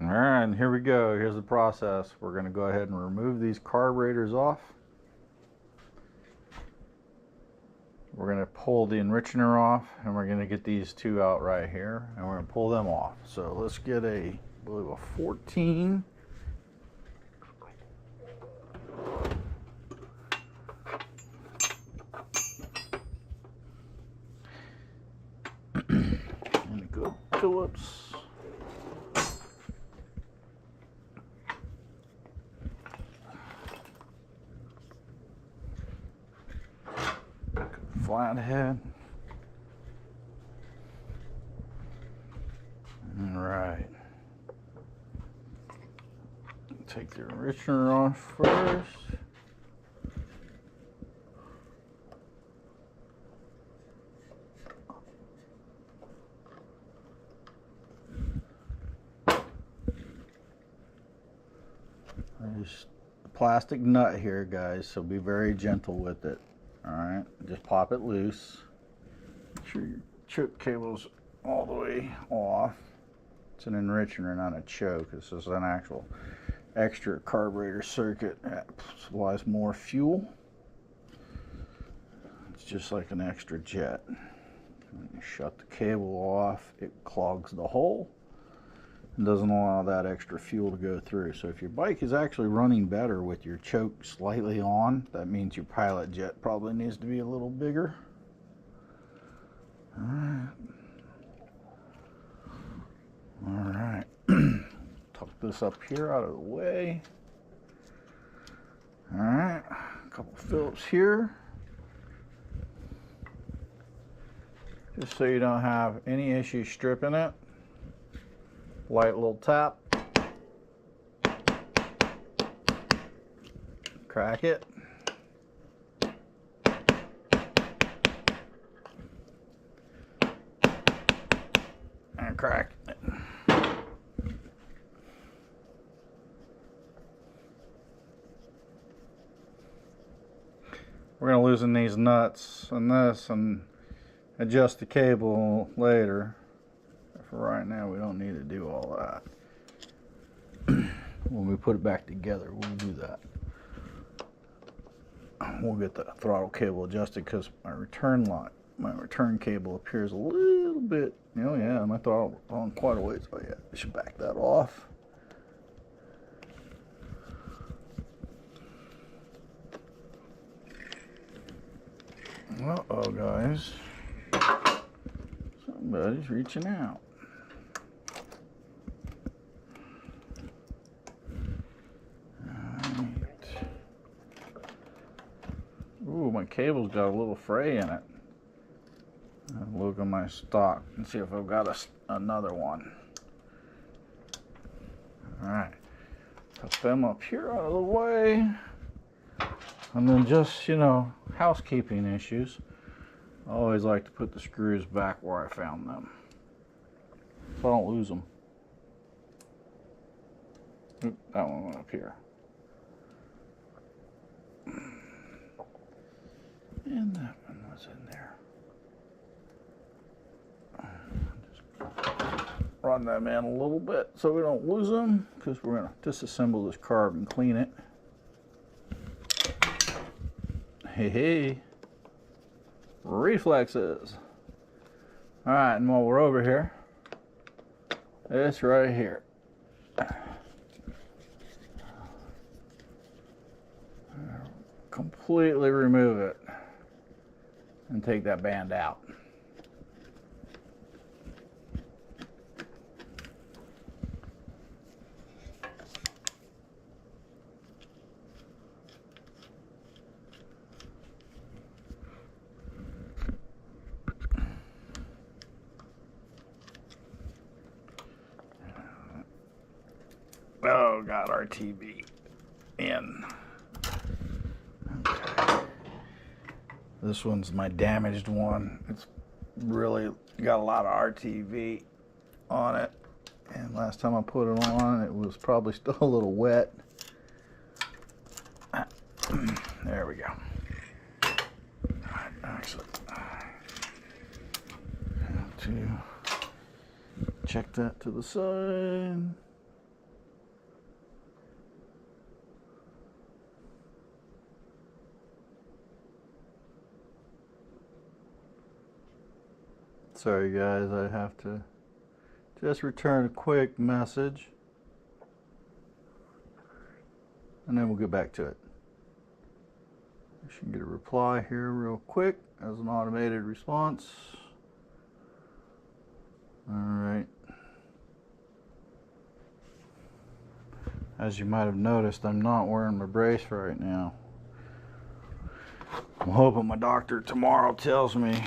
All right, and here we go. Here's the process. We're going to go ahead and remove these carburetors off. We're going to pull the enrichener off, and we're going to get these two out right here, and we're going to pull them off. So let's get I believe a 14. And a good Phillips. Flathead. All right. Take the enrichener off first. There's a plastic nut here, guys, so be very gentle with it. Alright, just pop it loose. Make sure your choke cable's all the way off. It's an enrichener, not a choke. This is an actual extra carburetor circuit that supplies more fuel. It's just like an extra jet. When you shut the cable off, it clogs the hole and doesn't allow that extra fuel to go through. So if your bike is actually running better with your choke slightly on, that means your pilot jet probably needs to be a little bigger. Alright. Alright. Tuck this up here out of the way. Alright. A couple Phillips here. Just so you don't have any issue stripping it. Light little tap, crack it, and crack it. We're going to loosen these nuts and this and adjust the cable later. For right now, we don't need to do all that. When we put it back together, we'll do that. We'll get the throttle cable adjusted because my return cable appears a little bit. Oh yeah, my throttle on quite a ways. Oh yeah, I should back that off. Uh-oh, guys. Somebody's reaching out. Ooh, my cable's got a little fray in it. I'll look at my stock and see if I've got another one. Alright. Put them up here out of the way. And then just, you know, housekeeping issues. I always like to put the screws back where I found them, so I don't lose them. Oop, that one went up here. And that one was in there. Just run them in a little bit so we don't lose them, because we're going to disassemble this carb and clean it. Hey. Reflexes. Alright, and while we're over here, it's right here. Completely remove it and take that band out. Oh, got RTV in. Okay. This one's my damaged one. It's really got a lot of RTV on it. And last time I put it on, it was probably still a little wet. There we go. Actually, I have to check that to the side. Sorry guys, I have to just return a quick message and then we'll get back to it. I should get a reply here real quick as an automated response. Alright. As you might have noticed, I'm not wearing my brace right now. I'm hoping my doctor tomorrow tells me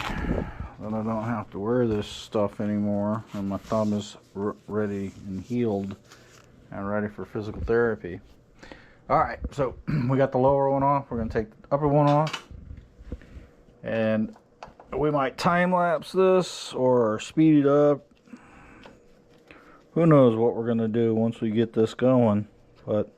that I don't have to wear this stuff anymore and my thumb is ready and healed and ready for physical therapy. Alright, so we got the lower one off. We're going to take the upper one off. And we might time lapse this or speed it up. Who knows what we're going to do once we get this going. But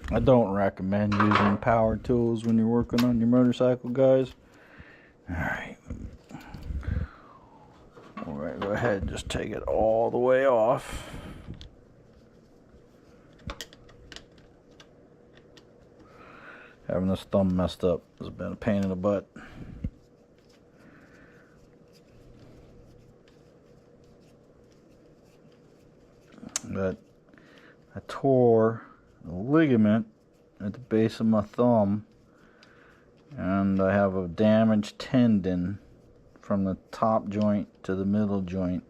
I don't recommend using power tools when you're working on your motorcycle, guys. Alright. Alright, go ahead and just take it all the way off. Having this thumb messed up has been a pain in the butt. But I tore the ligament at the base of my thumb, and I have a damaged tendon from the top joint to the middle joint,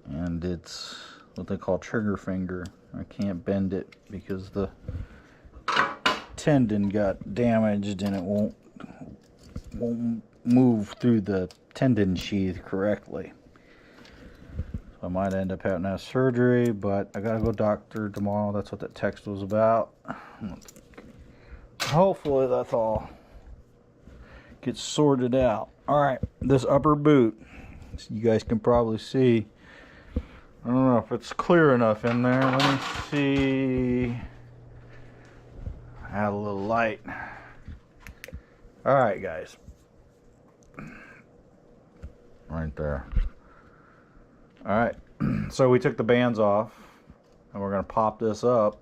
and it's what they call trigger finger. I can't bend it because the tendon got damaged and it won't move through the tendon sheath correctly. I might end up having to have surgery, but I gotta go doctor tomorrow. That's what that text was about. Hopefully that's all gets sorted out. Alright, this upper boot, you guys can probably see. I don't know if it's clear enough in there. Let me see. Add a little light. Alright guys. Right there. Alright, so we took the bands off and we're going to pop this up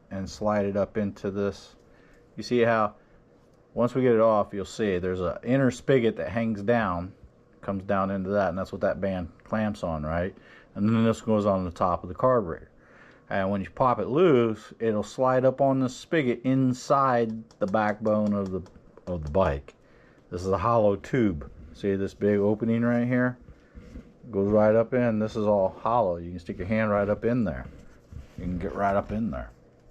and slide it up into this. You see how once we get it off, you'll see there's an inner spigot that hangs down, comes down into that, and that's what that band clamps on, right? And then this goes on the top of the carburetor. And when you pop it loose, it'll slide up on the spigot inside the backbone of the bike. This is a hollow tube. See this big opening right here? Goes right up in. This is all hollow. You can stick your hand right up in there. You can get right up in there.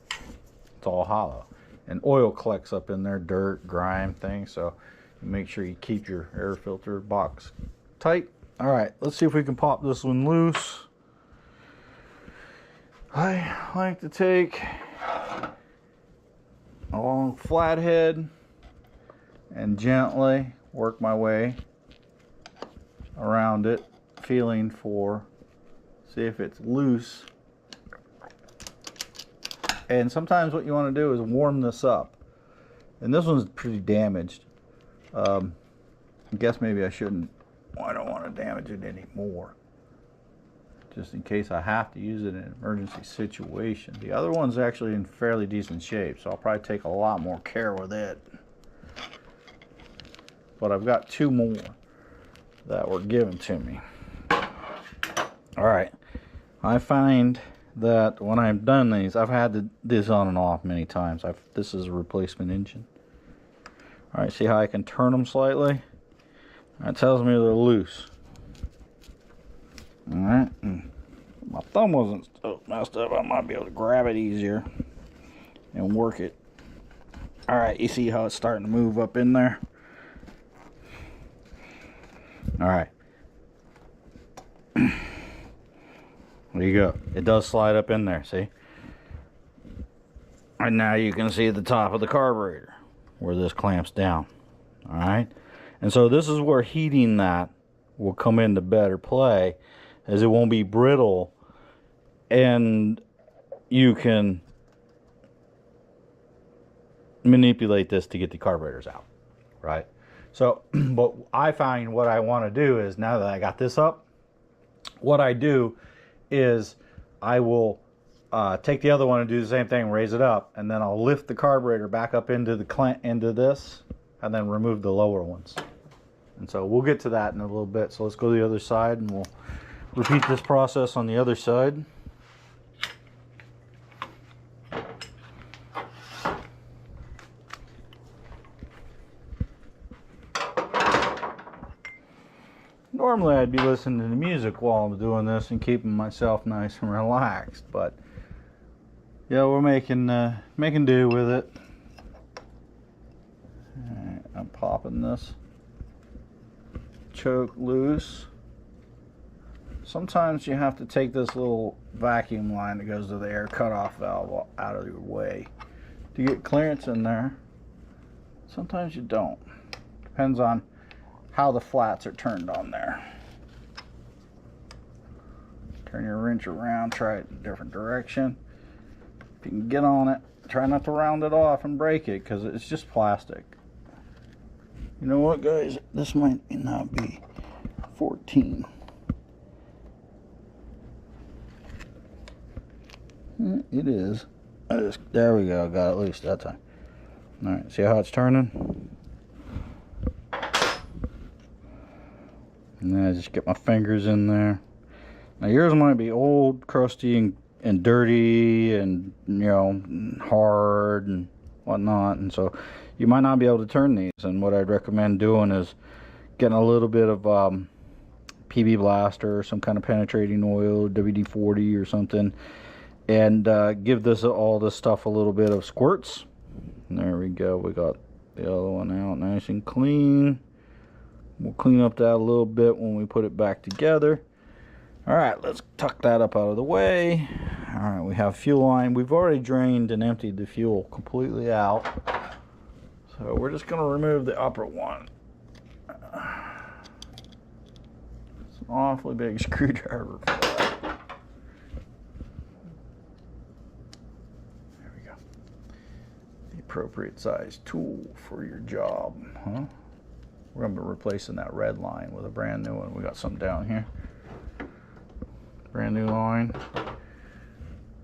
It's all hollow. And oil collects up in there, dirt, grime, things. So make sure you keep your air filter box tight. Alright, let's see if we can pop this one loose. I like to take a long flathead and gently work my way around it, feeling for, see if it's loose. And sometimes what you want to do is warm this up. And this one's pretty damaged. I guess maybe I shouldn't. I don't want to damage it anymore, just in case I have to use it in an emergency situation. The other one's actually in fairly decent shape, so I'll probably take a lot more care with it. But I've got two more that were given to me. Alright, I find that when I've done these, I've had this on and off many times. This is a replacement engine. Alright, see how I can turn them slightly? That tells me they're loose. Alright, my thumb wasn't so messed up. I might be able to grab it easier and work it. Alright, you see how it's starting to move up in there? Alright. There you go. It does slide up in there, see? And now you can see the top of the carburetor where this clamps down. Alright? And so this is where heating that will come into better play, as it won't be brittle and you can manipulate this to get the carburetors out, right? So, but I find what I want to do is, now that I got this up, what I do is I will take the other one and do the same thing, raise it up, and then I'll lift the carburetor back up into this, and then remove the lower ones. And so we'll get to that in a little bit. So let's go to the other side, and we'll repeat this process on the other side. Normally I'd be listening to music while I'm doing this and keeping myself nice and relaxed, but yeah, we're making do with it. Alright, I'm popping this choke loose. Sometimes you have to take this little vacuum line that goes to the air cutoff valve out of your way to get clearance in there. Sometimes you don't. Depends on how the flats are turned on there. Turn your wrench around, try it in a different direction. If you can get on it, try not to round it off and break it, because it's just plastic. You know what, guys? This might not be 14. It is. There we go, got it loose that time. Alright, see how it's turning? And then I just get my fingers in there. Now yours might be old, crusty, and dirty, and hard and whatnot, and so you might not be able to turn these. And what I'd recommend doing is getting a little bit of PB Blaster or some kind of penetrating oil, WD-40 or something, and give all this stuff a little bit of squirts. And there we go. We got the other one out nice and clean. We'll clean up that a little bit when we put it back together. Alright, let's tuck that up out of the way. Alright, we have fuel line. We've already drained and emptied the fuel completely out. So we're just going to remove the upper one. It's an awfully big screwdriver for that. There we go. The appropriate size tool for your job, huh? We're going to be replacing that red line with a brand new one. We got some down here. Brand new line.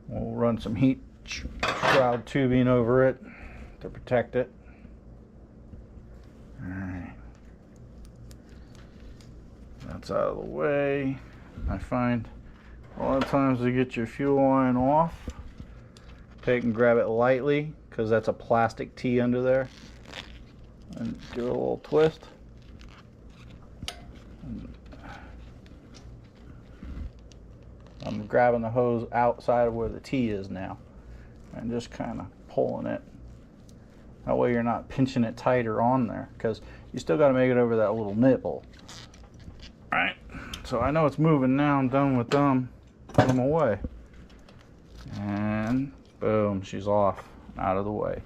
We'll run some heat shroud tubing over it to protect it. Alright. That's out of the way. I find a lot of times to get your fuel line off, take and grab it lightly, because that's a plastic T under there. And do a little twist. I'm grabbing the hose outside of where the T is now and just kind of pulling it. That way you're not pinching it tighter on there, because you still got to make it over that little nipple. Alright, so I know it's moving now. I'm done with them. Put them away. And boom, she's off, out of the way.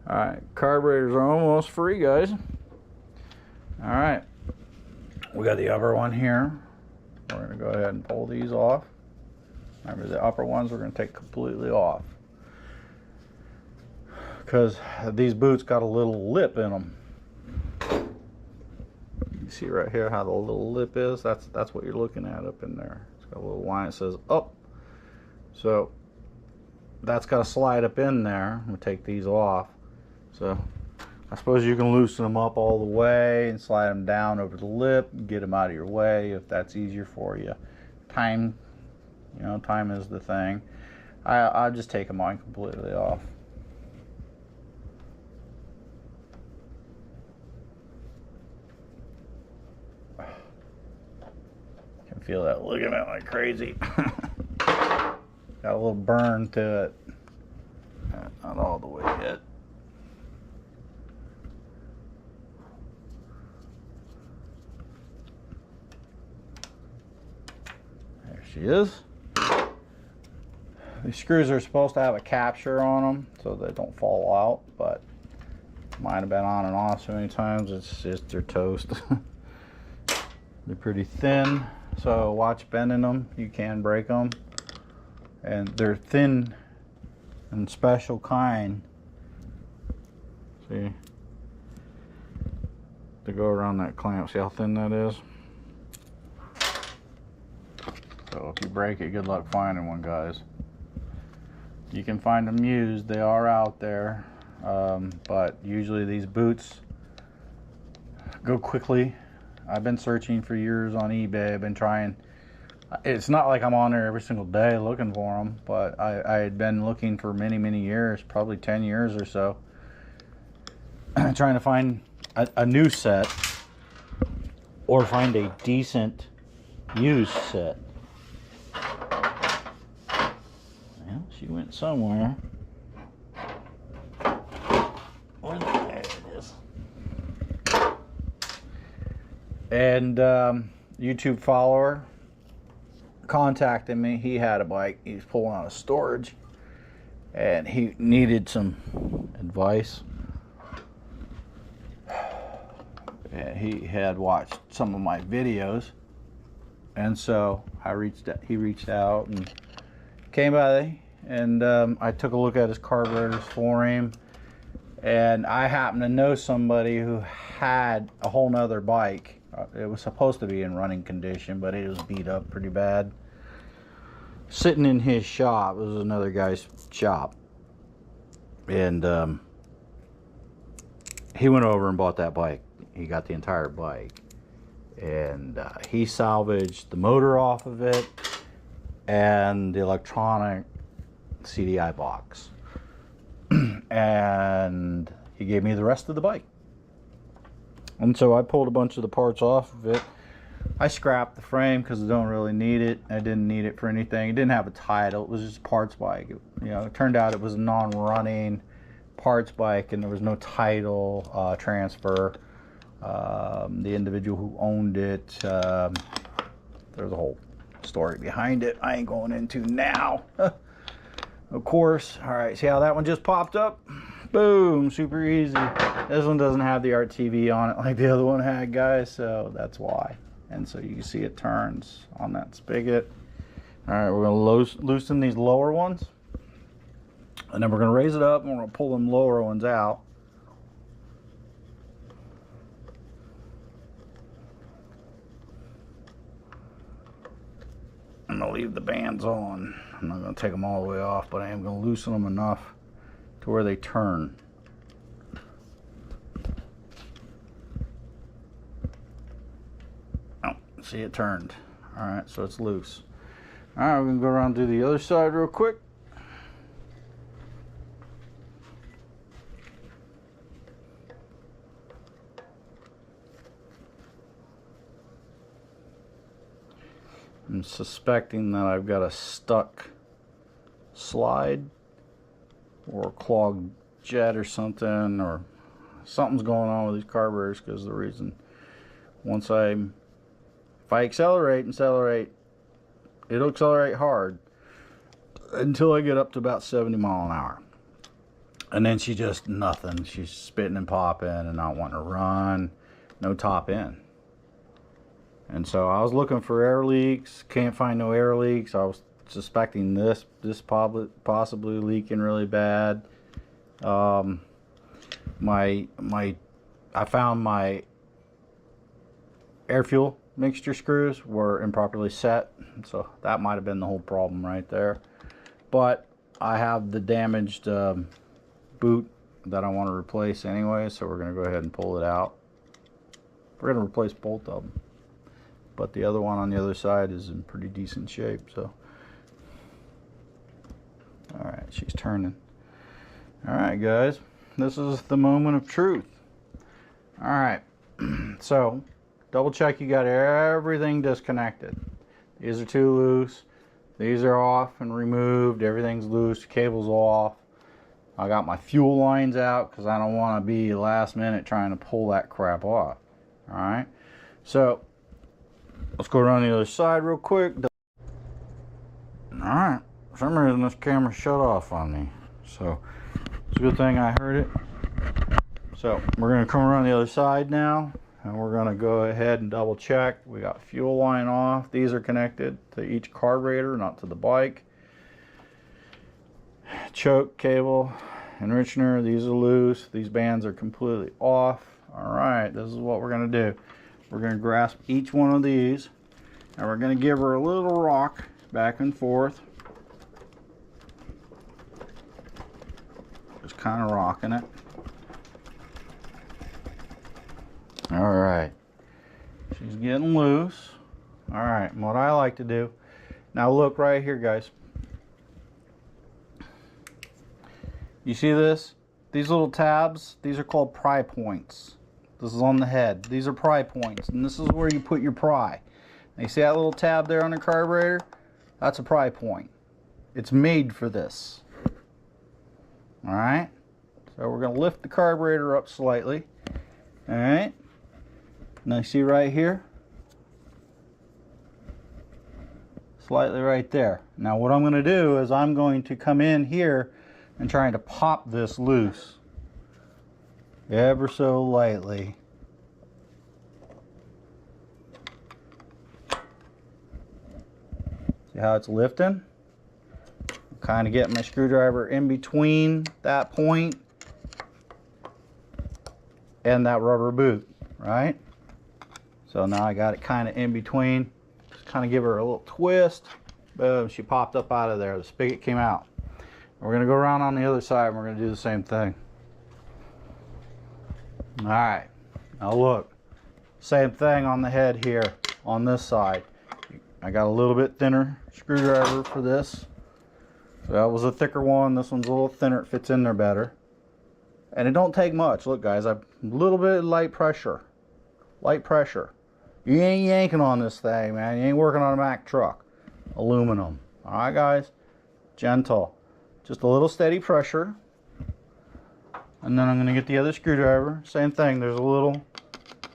Alright, carburetors are almost free, guys. Alright, we got the upper one here. We're going to go ahead and pull these off. Remember, the upper ones we're going to take completely off, because these boots got a little lip in them. You see right here how the little lip is? That's what you're looking at up in there. It's got a little line that says up. So that's got to slide up in there. We'll take these off. So I suppose you can loosen them up all the way and slide them down over the lip, get them out of your way if that's easier for you. Time is the thing. I'll just take mine completely off. Can feel that ligament like crazy. Got a little burn to it. Not all the way yet. There she is. These screws are supposed to have a capture on them so they don't fall out, but mine have been on and off so many times it's just they're toast. They're pretty thin, so watch bending them. You can break them, and they're thin and special kind. See, to go around that clamp. See how thin that is? So if you break it, good luck finding one, guys. You can find them used, they are out there, but usually these boots go quickly. I've been searching for years on eBay. I've been trying. It's not like I'm on there every single day looking for them, but I had been looking for many years, probably 10 years or so, trying to find a new set or find a decent used set. Well, she went somewhere. There it is. And YouTube follower contacted me. He had a bike. He's pulling out of storage, and he needed some advice. And he had watched some of my videos, and so he reached out and came by, and I took a look at his carburetors for him. And I happen to know somebody who had a whole nother bike. It was supposed to be in running condition, but it was beat up pretty bad. Sitting in his shop. It was another guy's shop. And he went over and bought that bike. He got the entire bike. And he salvaged the motor off of it and the electronic CDI box. And he gave me the rest of the bike. And so I pulled a bunch of the parts off of it. I scrapped the frame because I don't really need it. I didn't need it for anything. It didn't have a title. It was just a parts bike. It turned out it was a non-running parts bike, and there was no title transfer. The individual who owned it, there's a whole story behind it I ain't going into now. Of course. All right, see how that one just popped up? Boom, super easy. This one doesn't have the RTV on it like the other one had, guys, so that's why. And so you can see it turns on that spigot. All right, we're gonna loosen these lower ones, and then we're gonna raise it up, and we're gonna pull them lower ones out. I'm gonna leave the bands on. I'm not going to take them all the way off, but I am going to loosen them enough to where they turn. Oh, see, it turned. All right, so it's loose. All right, we're going to go around and do the other side real quick. I'm suspecting that I've got a stuck slide or clogged jet or something, or something's going on with these carburetors, because the reason if I accelerate, it'll accelerate hard until I get up to about 70 miles an hour. And then she just nothing. She's spitting and popping and not wanting to run. No top end. And so I was looking for air leaks. Can't find no air leaks. I was suspecting this possibly leaking really bad. I found my air fuel mixture screws were improperly set, so that might have been the whole problem right there. But I have the damaged boot that I want to replace anyway, so we're going to go ahead and pull it out. We're going to replace both of them, but the other one on the other side is in pretty decent shape. So all right, she's turning. All right, guys, this is the moment of truth. All right, so double check you got everything disconnected. These are too loose. These are off and removed. Everything's loose. Cable's off. I got my fuel lines out because I don't want to be last minute trying to pull that crap off. All right, so let's go around the other side real quick. All right, for some reason this camera shut off on me, so it's a good thing I heard it. So we're going to come around the other side now, and we're going to go ahead and double check. We got fuel line off. These are connected to each carburetor, not to the bike. Choke cable, enricher, these are loose. These bands are completely off. All right, this is what we're going to do. We're going to grasp each one of these, Now we're going to give her a little rock back and forth. Just kind of rocking it. All right. She's getting loose. All right, and what I like to do, now look right here, guys. You see this? These little tabs, these are called pry points. This is on the head. These are pry points, and this is where you put your pry. Now you see that little tab there on the carburetor? That's a pry point. It's made for this. All right, so we're gonna lift the carburetor up slightly. All right, now you see right here? Slightly right there. Now what I'm going to do is I'm going to come in here and trying to pop this loose ever so lightly. See how it's lifting? I'm kind of getting my screwdriver in between that point and that rubber boot, right? So now I got it kind of in between. Kind of give her a little twist. Boom, she popped up out of there. The spigot came out. We're going to go around on the other side and we're going to do the same thing. All right, now look, same thing on the head here on this side. I got a little bit thinner screwdriver for this. So that was a thicker one. This one's a little thinner. It fits in there better. And it don't take much. Look guys, a little bit of light pressure. Light pressure. You ain't yanking on this thing, man. You ain't working on a Mack truck. Aluminum. All right, guys. Gentle. Just a little steady pressure. And then I'm going to get the other screwdriver. Same thing. There's a little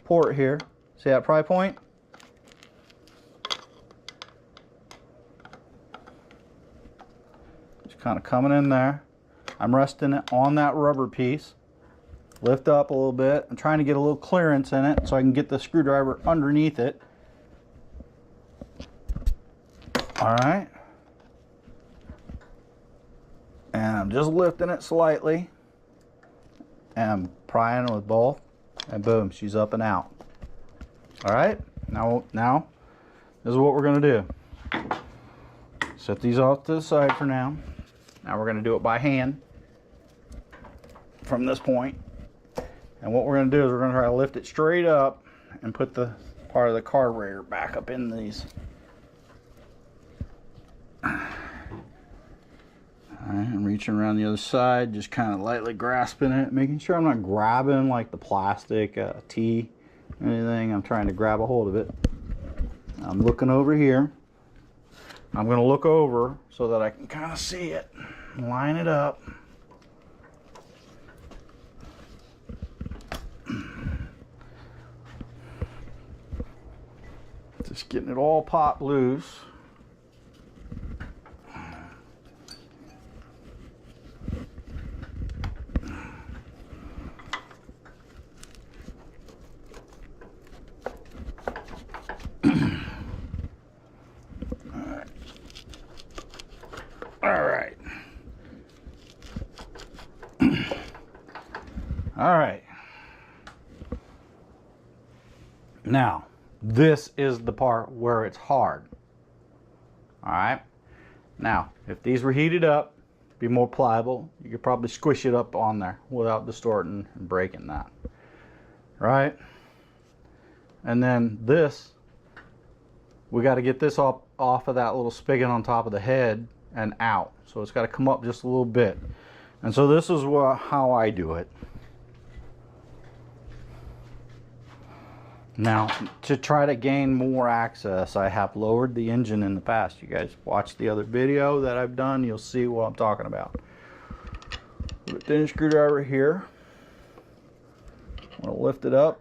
port here. See that pry point? Just kind of coming in there. I'm resting it on that rubber piece. Lift up a little bit. I'm trying to get a little clearance in it so I can get the screwdriver underneath it. All right. And I'm just lifting it slightly. And I'm prying with both. And boom, she's up and out. All right. Now this is what we're going to do. Set these off to the side for now. Now we're going to do it by hand from this point. And what we're going to do is we're going to try to lift it straight up and put the part of the carburetor back up in these. Alright, I'm reaching around the other side, just kind of lightly grasping it, making sure I'm not grabbing like the plastic T or anything. I'm trying to grab a hold of it. I'm looking over here. I'm going to look over so that I can kind of see it. Line it up. Just getting it all popped loose. All right. All right. Now, this is the part where it's hard. All right. Now, if these were heated up, be more pliable, you could probably squish it up on there without distorting and breaking that. Right? And then this, we got to get this off of that little spigot on top of the head and out. So it's got to come up just a little bit. And so this is how I do it. Now, to try to gain more access, I have lowered the engine in the past. You guys watch the other video that I've done, you'll see what I'm talking about. Put a thin screwdriver here. I'm going to lift it up.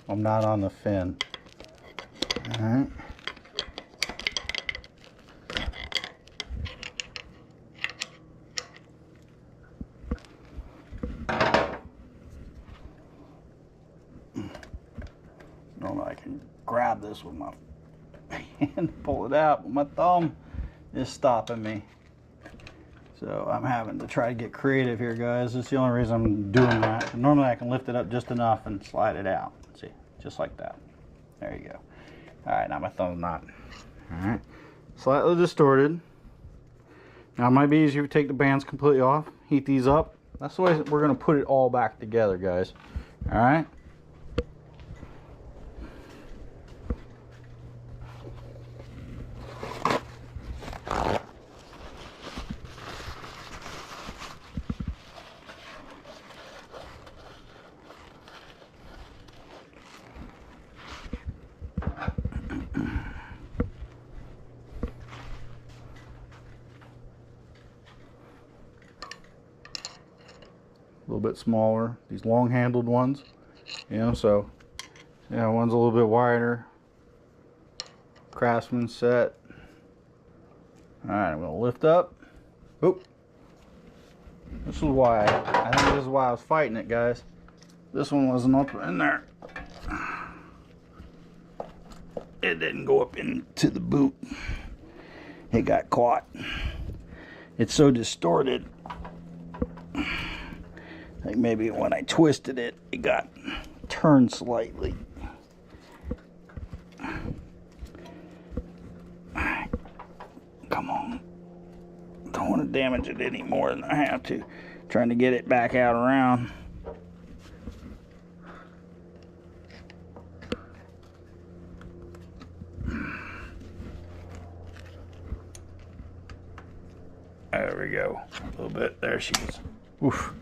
I'm not on the fin. All right. Normally I can grab this with my hand, pull it out, but my thumb is stopping me. So I'm having to try to get creative here, guys. That's the only reason I'm doing that. Normally I can lift it up just enough and slide it out. See, just like that. There you go. All right, now my thumb's not. All right, slightly distorted. Now it might be easier to take the bands completely off, heat these up. That's the way we're gonna put it all back together, guys. All right. A little bit smaller, these long handled ones, you know, so yeah, one's a little bit wider. Craftsman set. All right, I'm gonna lift up. Oop. This is why I think this is why I was fighting it, guys. This one wasn't up in there. It didn't go up into the boot. It got caught. It's so distorted. Like maybe when I twisted it, it got turned slightly. Alright, come on. Don't want to damage it any more than I have to. Trying to get it back out around. There we go. A little bit. There she is. Oof.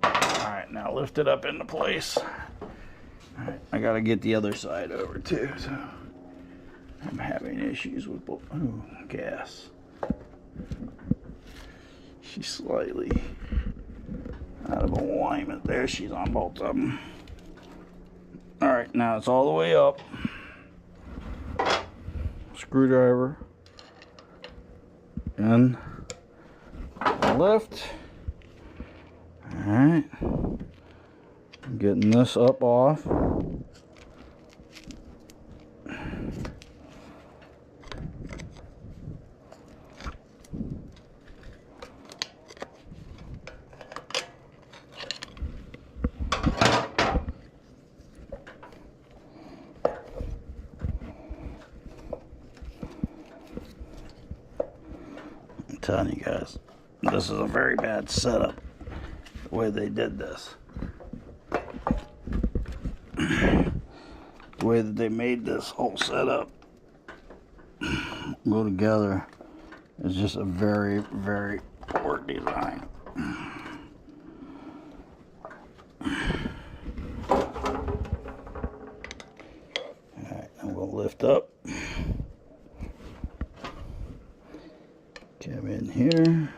Alright, now lift it up into place. Alright, I gotta get the other side over too, so I'm having issues with gas. She's slightly out of alignment. There, she's on both of them. Alright, now it's all the way up. Screwdriver. And lift. Alright, getting this up off. I'm telling you guys, this is a very bad setup. The way they did this, the way that they made this whole setup go together is just a very, very poor design. Alright, I'm going to lift up, come in here.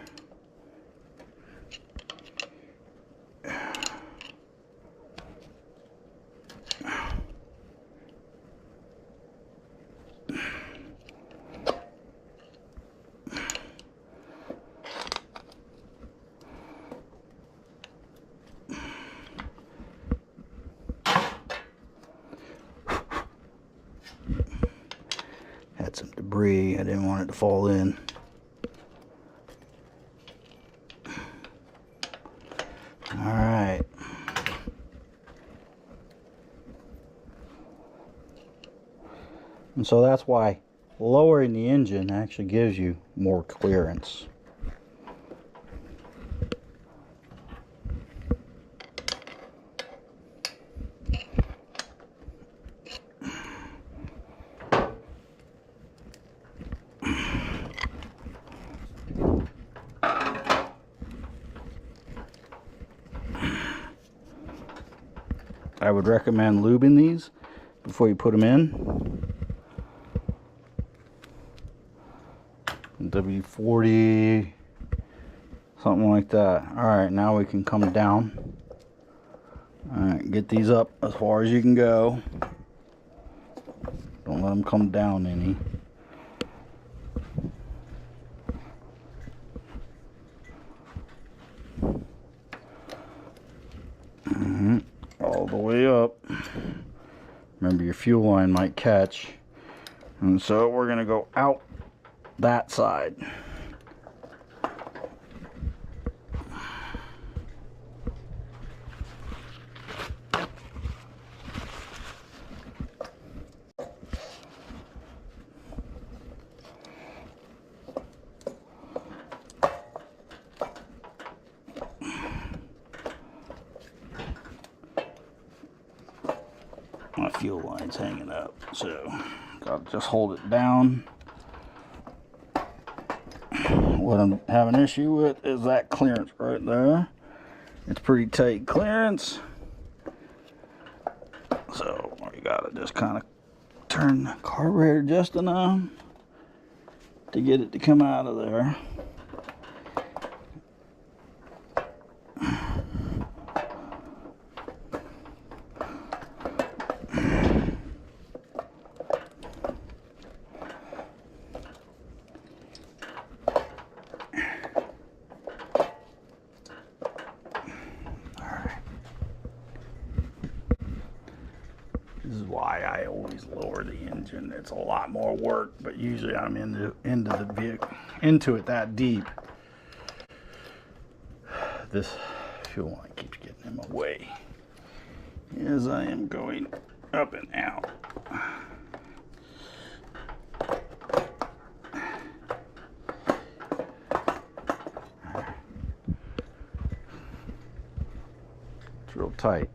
Had some debris, I didn't want it to fall in. Alright. And so that's why lowering the engine actually gives you more clearance. I would recommend lubing these before you put them in. W40, something like that. Alright, now we can come down Alright, get these up as far as you can go. Don't let them come down any. All the way up. Remember, your fuel line might catch. And so we're going to go out that side. My fuel line's hanging up, so gotta just hold it down. What I'm having an issue with is that clearance right there. It's pretty tight clearance, so you gotta just kind of turn the carburetor just enough to get it to come out of there. This is why I always lower the engine. It's a lot more work, but usually I'm into the vehicle, into it that deep. This fuel line keeps getting in my way as I am going up and out. It's real tight.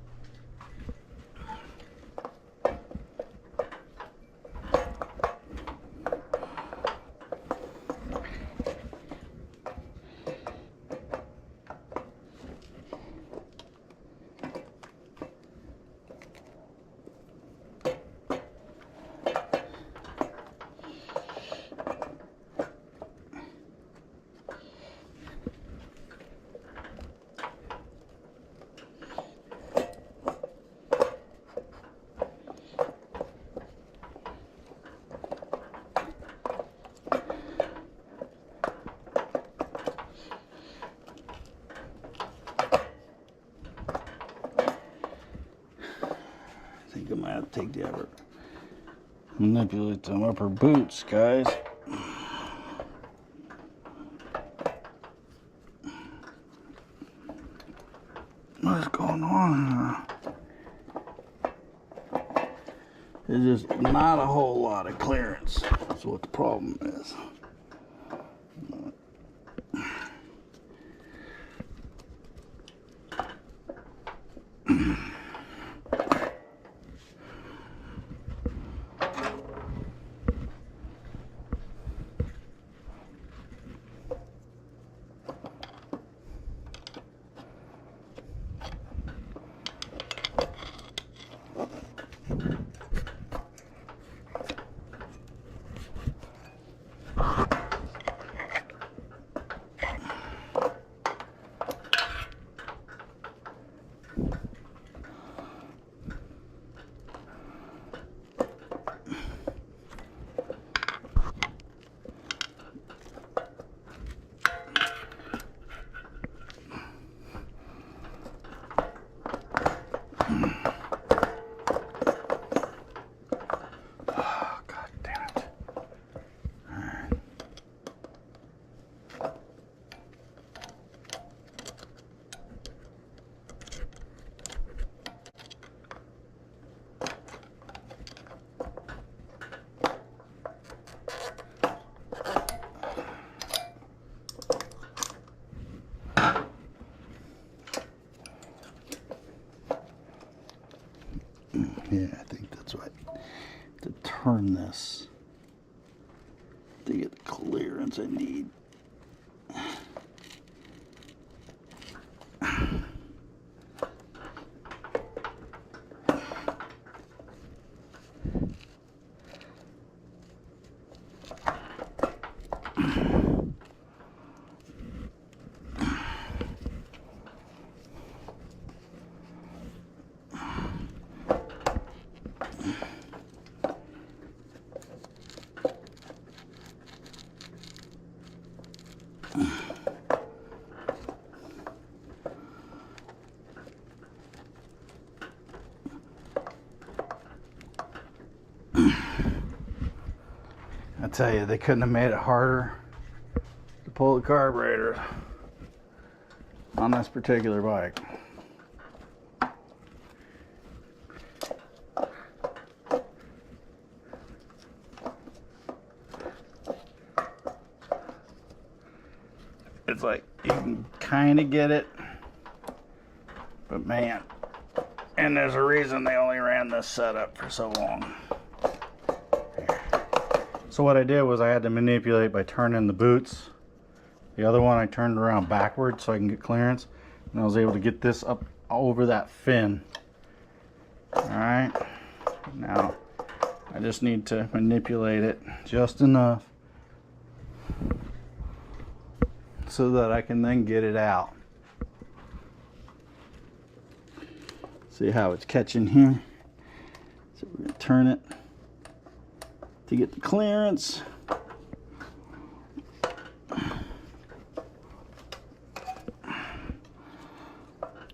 I think I might have to take the upper, manipulate them upper boots, guys. What is going on here? There's just not a whole lot of clearance. That's what the problem is. Yeah, I think that's right. To turn this to get the clearance I need. tell you, they couldn't have made it harder to pull the carburetor on this particular bike. It's like you can kind of get it, but man, and there's a reason they only ran this setup for so long. So what I did was I had to manipulate by turning the boots. The other one I turned around backwards so I can get clearance, and I was able to get this up over that fin. Alright, now I just need to manipulate it just enough so that I can then get it out. See how it's catching here? So we're going to turn it to get the clearance.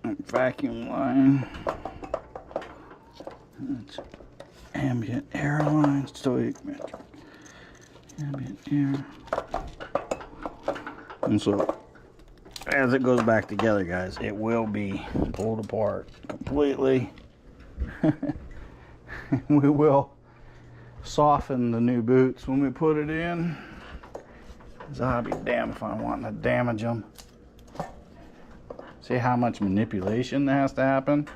And vacuum line. That's ambient air line, stoic metric. Ambient air. And so, as it goes back together, guys, it will be pulled apart completely. We will soften the new boots when we put it in, because I'll be damned if I'm wanting to damage them. See how much manipulation that has to happen?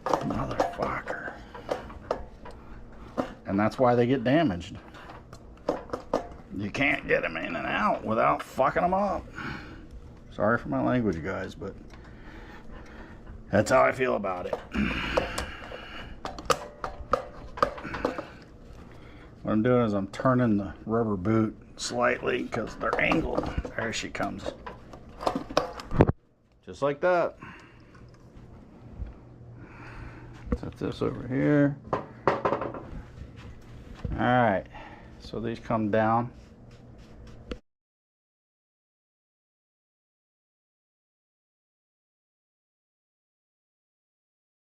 Motherfucker. And that's why they get damaged. You can't get them in and out without fucking them up. Sorry for my language, guys, but that's how I feel about it. What I'm doing is I'm turning the rubber boot slightly because they're angled. There she comes. Just like that. Set this over here. Alright, so these come down.